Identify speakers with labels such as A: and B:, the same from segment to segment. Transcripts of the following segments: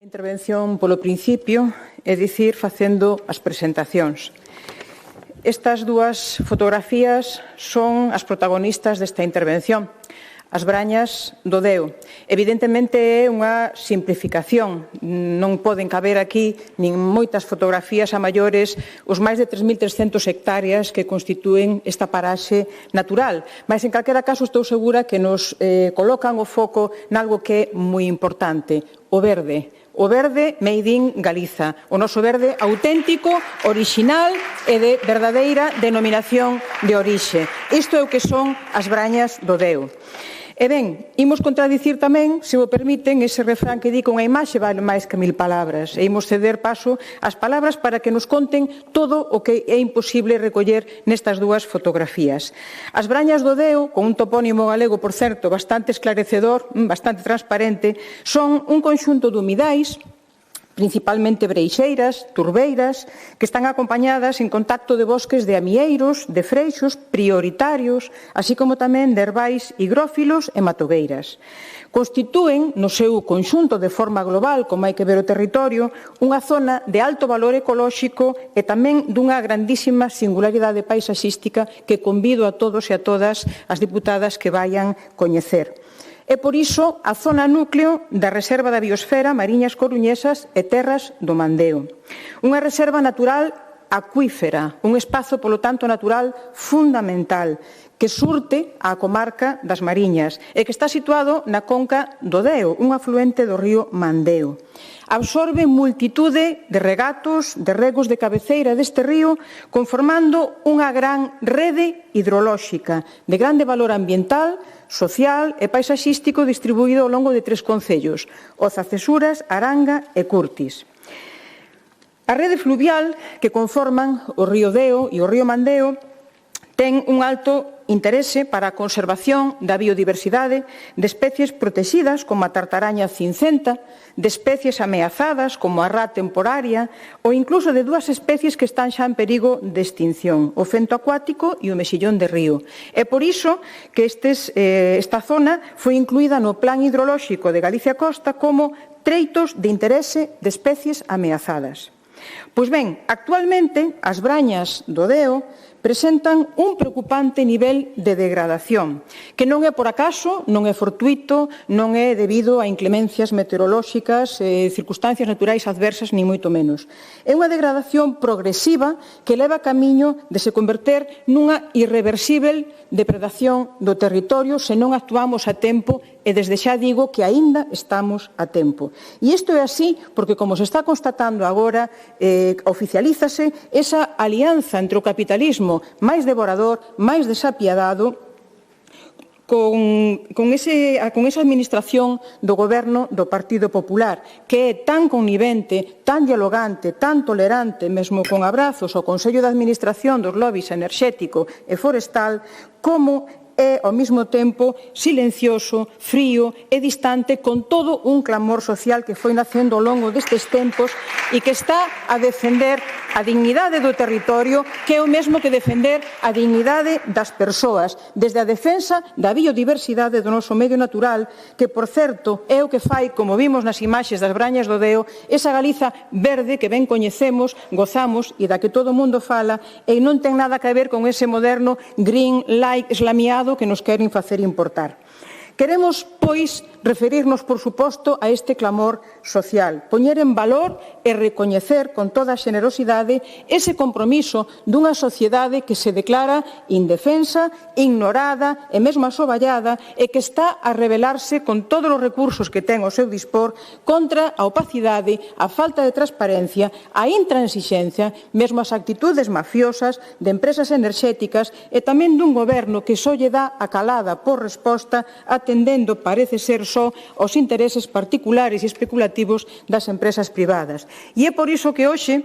A: Intervención polo principio, é dicir, facendo as presentacións. Estas dúas fotografías son as protagonistas desta intervención. As brañas do Deo. Evidentemente é unha simplificación. Non poden caber aquí nin moitas fotografías a maiores os máis de 3.300 hectáreas que constitúen esta paraxe natural. Mas, en calquera caso, estou segura que nos colocan o foco nalgo que é moi importante, o verde. O verde made in Galiza, o noso verde auténtico, orixinal e de verdadeira denominación de orixe. Isto é o que son as brañas do Deo. E ben, imos contradicir tamén, se o permiten, ese refrán que di que unha imaxe vale máis que 1000 palabras. E imos ceder paso ás palabras para que nos conten todo o que é imposible recoller nestas dúas fotografías. As brañas do Deo, con un topónimo galego, por certo, bastante esclarecedor, bastante transparente, son un conxunto de humidais, principalmente breixeiras, turbeiras, que están acompañadas en contacto de bosques de amieiros, de freixos prioritarios, así como tamén de herbais higrófilos e matogueiras. Constitúen, no seu conxunto de forma global, como hai que ver o territorio, unha zona de alto valor ecolóxico e tamén dunha grandísima singularidade paisaxística que convido a todos e a todas as diputadas que vayan coñecer. É por iso a zona núcleo da Reserva da Biosfera Mariñas Coruñesas e Terras do Mandeo. Unha reserva natural acuífera, un espazo, polo tanto, natural fundamental, que surte á comarca das Mariñas e que está situado na conca do Deo, un afluente do río Mandeo. Absorbe multitude de regatos, de regos de cabeceira deste río, conformando unha gran rede hidrolóxica de grande valor ambiental, social e paisaxístico distribuído ao longo de 3 concellos, Oza, Cesuras, Aranga e Curtis. A rede fluvial que conforman o río Deo e o río Mandeo ten un alto interese para a conservación da biodiversidade de especies protegidas como a tartaraña cincenta, de especies ameazadas como a rá temporaria ou incluso de 2 especies que están xa en perigo de extinción, o fento acuático e o mexillón de río. É por iso que esta zona foi incluída no Plan Hidrolóxico de Galicia Costa como treitos de interese de especies ameazadas. Pois ben, actualmente as brañas do Deo presentan un preocupante nivel de degradación, que non é por acaso, non é fortuito, non é debido a inclemencias meteorolóxicas, circunstancias naturais adversas, ni moito menos. É unha degradación progresiva que leva camiño de se converter nunha irreversible depredación do territorio se non actuamos a tempo e desde xa digo que aínda estamos a tempo. E isto é así porque, como se está constatando agora, oficialízase esa alianza entre o capitalismo máis devorador, máis desapiadado, con esa administración do goberno do Partido Popular, que é tan connivente, tan dialogante, tan tolerante, mesmo con abrazos ao Consello de Administración dos lobbies enerxético e forestal, como é, ao mesmo tempo, silencioso, frío e distante con todo un clamor social que foi nacendo ao longo destes tempos e que está a defender a dignidade do territorio, que é o mesmo que defender a dignidade das persoas, desde a defensa da biodiversidade do noso medio natural, que, por certo, é o que fai, como vimos nas imaxes das brañas do Deo, esa Galiza verde que ben coñecemos, gozamos e da que todo o mundo fala, e non ten nada que ver con ese moderno green light eslamiado que nos queren facer importar. Queremos, pois, referirnos, por suposto, a este clamor social, poñer en valor e recoñecer con toda a xenerosidade ese compromiso dunha sociedade que se declara indefensa, ignorada e mesmo asoballada e que está a rebelarse con todos os recursos que ten ao seu dispor contra a opacidade, a falta de transparencia, a intransixencia, mesmo as actitudes mafiosas de empresas enerxéticas e tamén dun goberno que só lle dá a calada por resposta atendendo, parece ser, só os intereses particulares e especulativos das empresas privadas. E é por iso que hoxe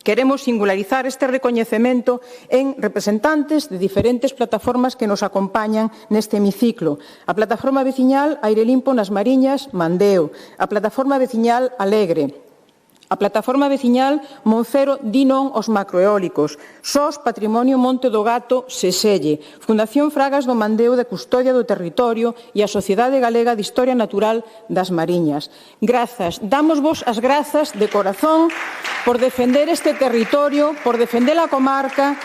A: queremos singularizar este recoñecemento en representantes de diferentes plataformas que nos acompañan neste hemiciclo. A Plataforma Veciñal Aire Limpo nas Mariñas, Mandeo. A Plataforma Veciñal Alegre. A plataforma veciñal Moncero di non aos macroeólicos. SOS Patrimonio Monte do Gato Seselle, Fundación Fragas do Mandeo de Custodia do Territorio e a Sociedade Galega de Historia Natural das Mariñas. Grazas, dámosvos as grazas de corazón por defender este territorio, por defender a comarca,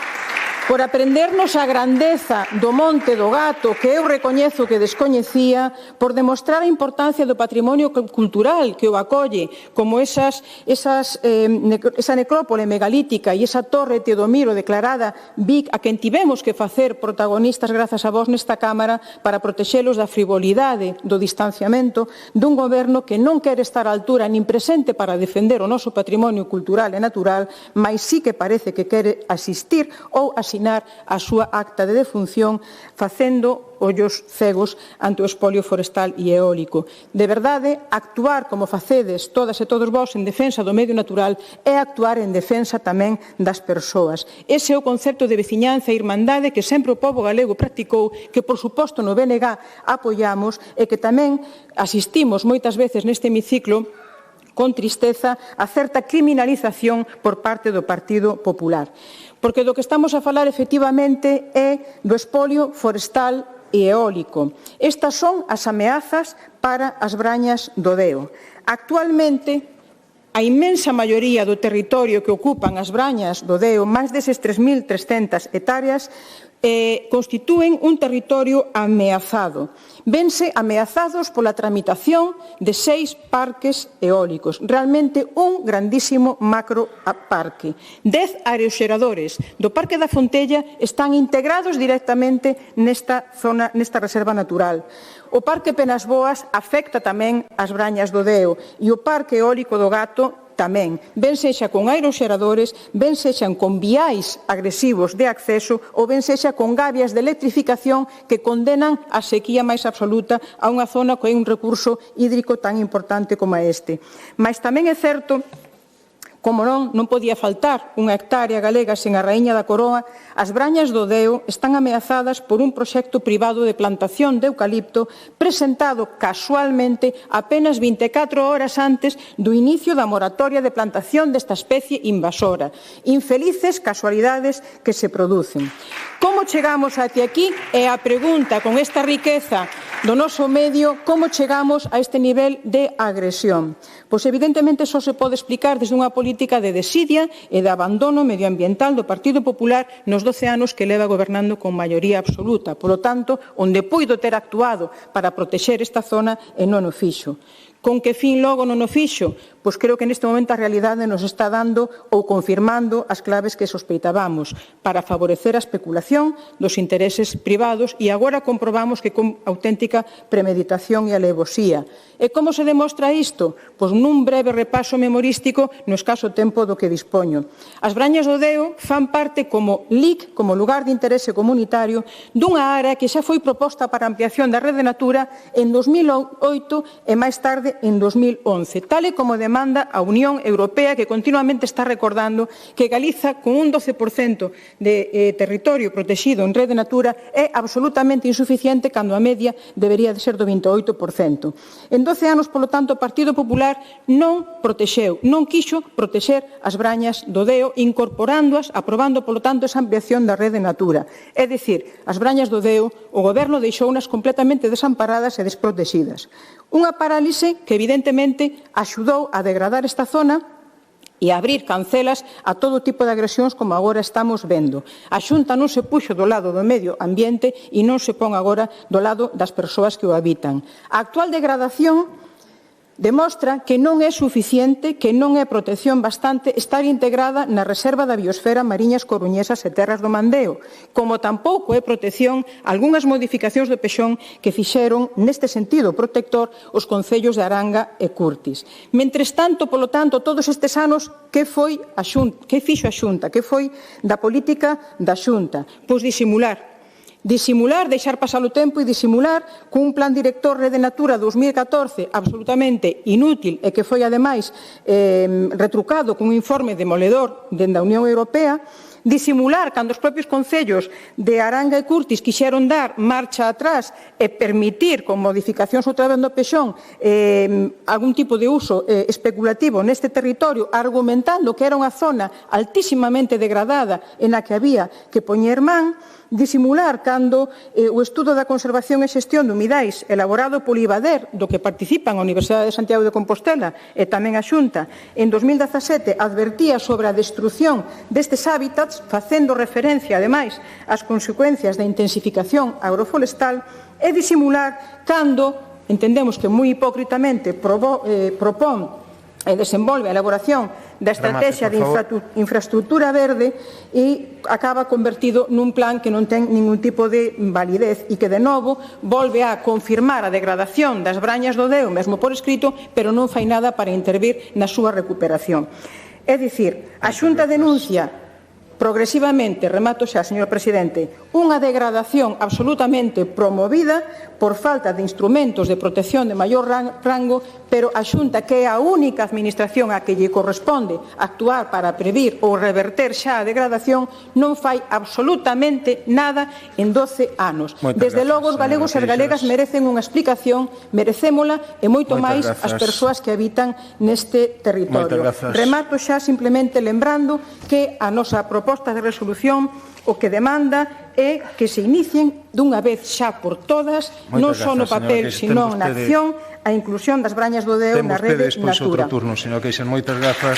A: por aprendernos a grandeza do Monte do Gato, que eu recoñezo que descoñecía, por demostrar a importancia do patrimonio cultural que o acolle, como esa necrópole megalítica e esa torre Teodomiro declarada Vic, a quen tivemos que facer protagonistas grazas a vos nesta Cámara para protexelos da frivolidade, do distanciamento dun goberno que non quere estar á altura nin presente para defender o noso patrimonio cultural e natural, mas sí que parece que quere asistir ou asinar a súa acta de defunción facendo ollos cegos ante o espolio forestal e eólico. De verdade, actuar como facedes todas e todos vós en defensa do medio natural é actuar en defensa tamén das persoas. Ese é o concepto de veciñanza e irmandade que sempre o pobo galego practicou, que por suposto no BNG apoiamos e que tamén asistimos moitas veces neste hemiciclo con tristeza a certa criminalización por parte do Partido Popular. Porque do que estamos a falar efectivamente é do espolio forestal e eólico. Estas son as ameazas para as brañas do Deo. Actualmente, a inmensa maioría do territorio que ocupan as brañas do Deo, máis deses 3.300 hectáreas, constitúen un territorio ameazado. Vense ameazados pola tramitación de 6 parques eólicos, realmente un grandísimo macroparque. 10 aeroxeradores do Parque da Fontella están integrados directamente nesta zona, nesta reserva natural. O Parque Penasboas afecta tamén as brañas do Deo e o Parque Eólico do Gato tamén, ben sexa con aeroxeradores, ben sexan con viais agresivos de acceso ou ben sexa con gabias de electrificación que condenan a sequía máis absoluta a unha zona que é un recurso hídrico tan importante como este. Mas tamén é certo, como non podía faltar unha hectárea galega sen a raíña da coroa, as brañas do Deo están ameazadas por un proxecto privado de plantación de eucalipto presentado casualmente apenas 24 horas antes do inicio da moratoria de plantación desta especie invasora. Infelices casualidades que se producen. Como chegamos até aquí? É a pregunta, con esta riqueza do noso medio, como chegamos a este nivel de agresión? Pois evidentemente só se pode explicar desde unha política de desidia e de abandono medioambiental do Partido Popular nos 12 anos que leva gobernando con maioría absoluta. Polo tanto, onde puido ter actuado para protexer esta zona e non o fixo. Con que fin logo non o fixo? Pois creo que neste momento a realidade nos está dando ou confirmando as claves que sospeitábamos para favorecer a especulación dos intereses privados e agora comprobamos que con auténtica premeditación e alevosía. E como se demostra isto? Pois nun breve repaso memorístico no escaso tempo do que dispoño. As brañas do Deo fan parte como LIC, como lugar de interese comunitario, dunha área que xa foi proposta para a ampliación da Rede Natura en 2008 e máis tarde en 2011, tal e como demanda a Unión Europea, que continuamente está recordando que Galiza, con un 12% de territorio protegido en Rede Natura, é absolutamente insuficiente cando a media debería de ser do 28%. En 12 anos, polo tanto, o Partido Popular non protexeu, non quixo protexer as brañas do Deo, incorporándoas, aprobando, polo tanto, esa ampliación da Rede Natura. É dicir, as brañas do Deo, o Goberno deixounas completamente desamparadas e desprotexidas. Unha parálise que, evidentemente, axudou a degradar esta zona e a abrir cancelas a todo tipo de agresións como agora estamos vendo. A Xunta non se puxo do lado do medio ambiente e non se pon agora do lado das persoas que o habitan. A actual degradación demostra que non é suficiente, que non é protección bastante estar integrada na Reserva da Biosfera Mariñas Coruñesas e Terras do Mandeo, como tampouco é protección algunhas modificacións do Pexón que fixeron neste sentido protector os concellos de Aranga e Curtis. Mentres tanto, polo tanto, todos estes anos, que fixo a Xunta? Que foi da política da Xunta? Pois disimular, deixar pasar o tempo e disimular cun plan director Rede Natura 2014 absolutamente inútil e que foi, ademais, retrucado cun informe demoledor dende a Unión Europea, disimular cando os propios concellos de Aranga e Curtis quixeron dar marcha atrás e permitir, con modificacións outra vez no Pexón, algún tipo de uso especulativo neste territorio, argumentando que era unha zona altísimamente degradada en a que había que poñer man, disimular cando o estudo da conservación e xestión de humidais elaborado polo IBADER, do que participan a Universidade de Santiago de Compostela e tamén a Xunta, en 2017 advertía sobre a destrucción destes hábitats, facendo referencia, ademais, ás consecuencias da intensificación agroforestal, e disimular cando, entendemos que moi hipócritamente, propón e desenvolve a elaboración da estrategia de infraestructura verde e acaba convertido nun plan que non ten ningún tipo de validez e que, de novo, volve a confirmar a degradación das brañas do Deo, mesmo por escrito, pero non fai nada para intervir na súa recuperación. É dicir, a Xunta denuncia progresivamente, remato xa, señor presidente, unha degradación absolutamente promovida por falta de instrumentos de protección de maior rango, pero a Xunta, que é a única administración a que lle corresponde actuar para previr ou reverter xa a degradación, non fai absolutamente nada en 12 anos. Desde logo, os galegos e as galegas merecen unha explicación, merecémola e moito máis as persoas que habitan neste territorio. Remato xa simplemente lembrando que a nosa proposta de resolución o que demanda é que se inicien dunha vez xa por todas, non só no papel, sino na acción, a inclusión das brañas do Deo na rede Natura.
B: Temos outro turno, señor Queixen. Moitas grazas.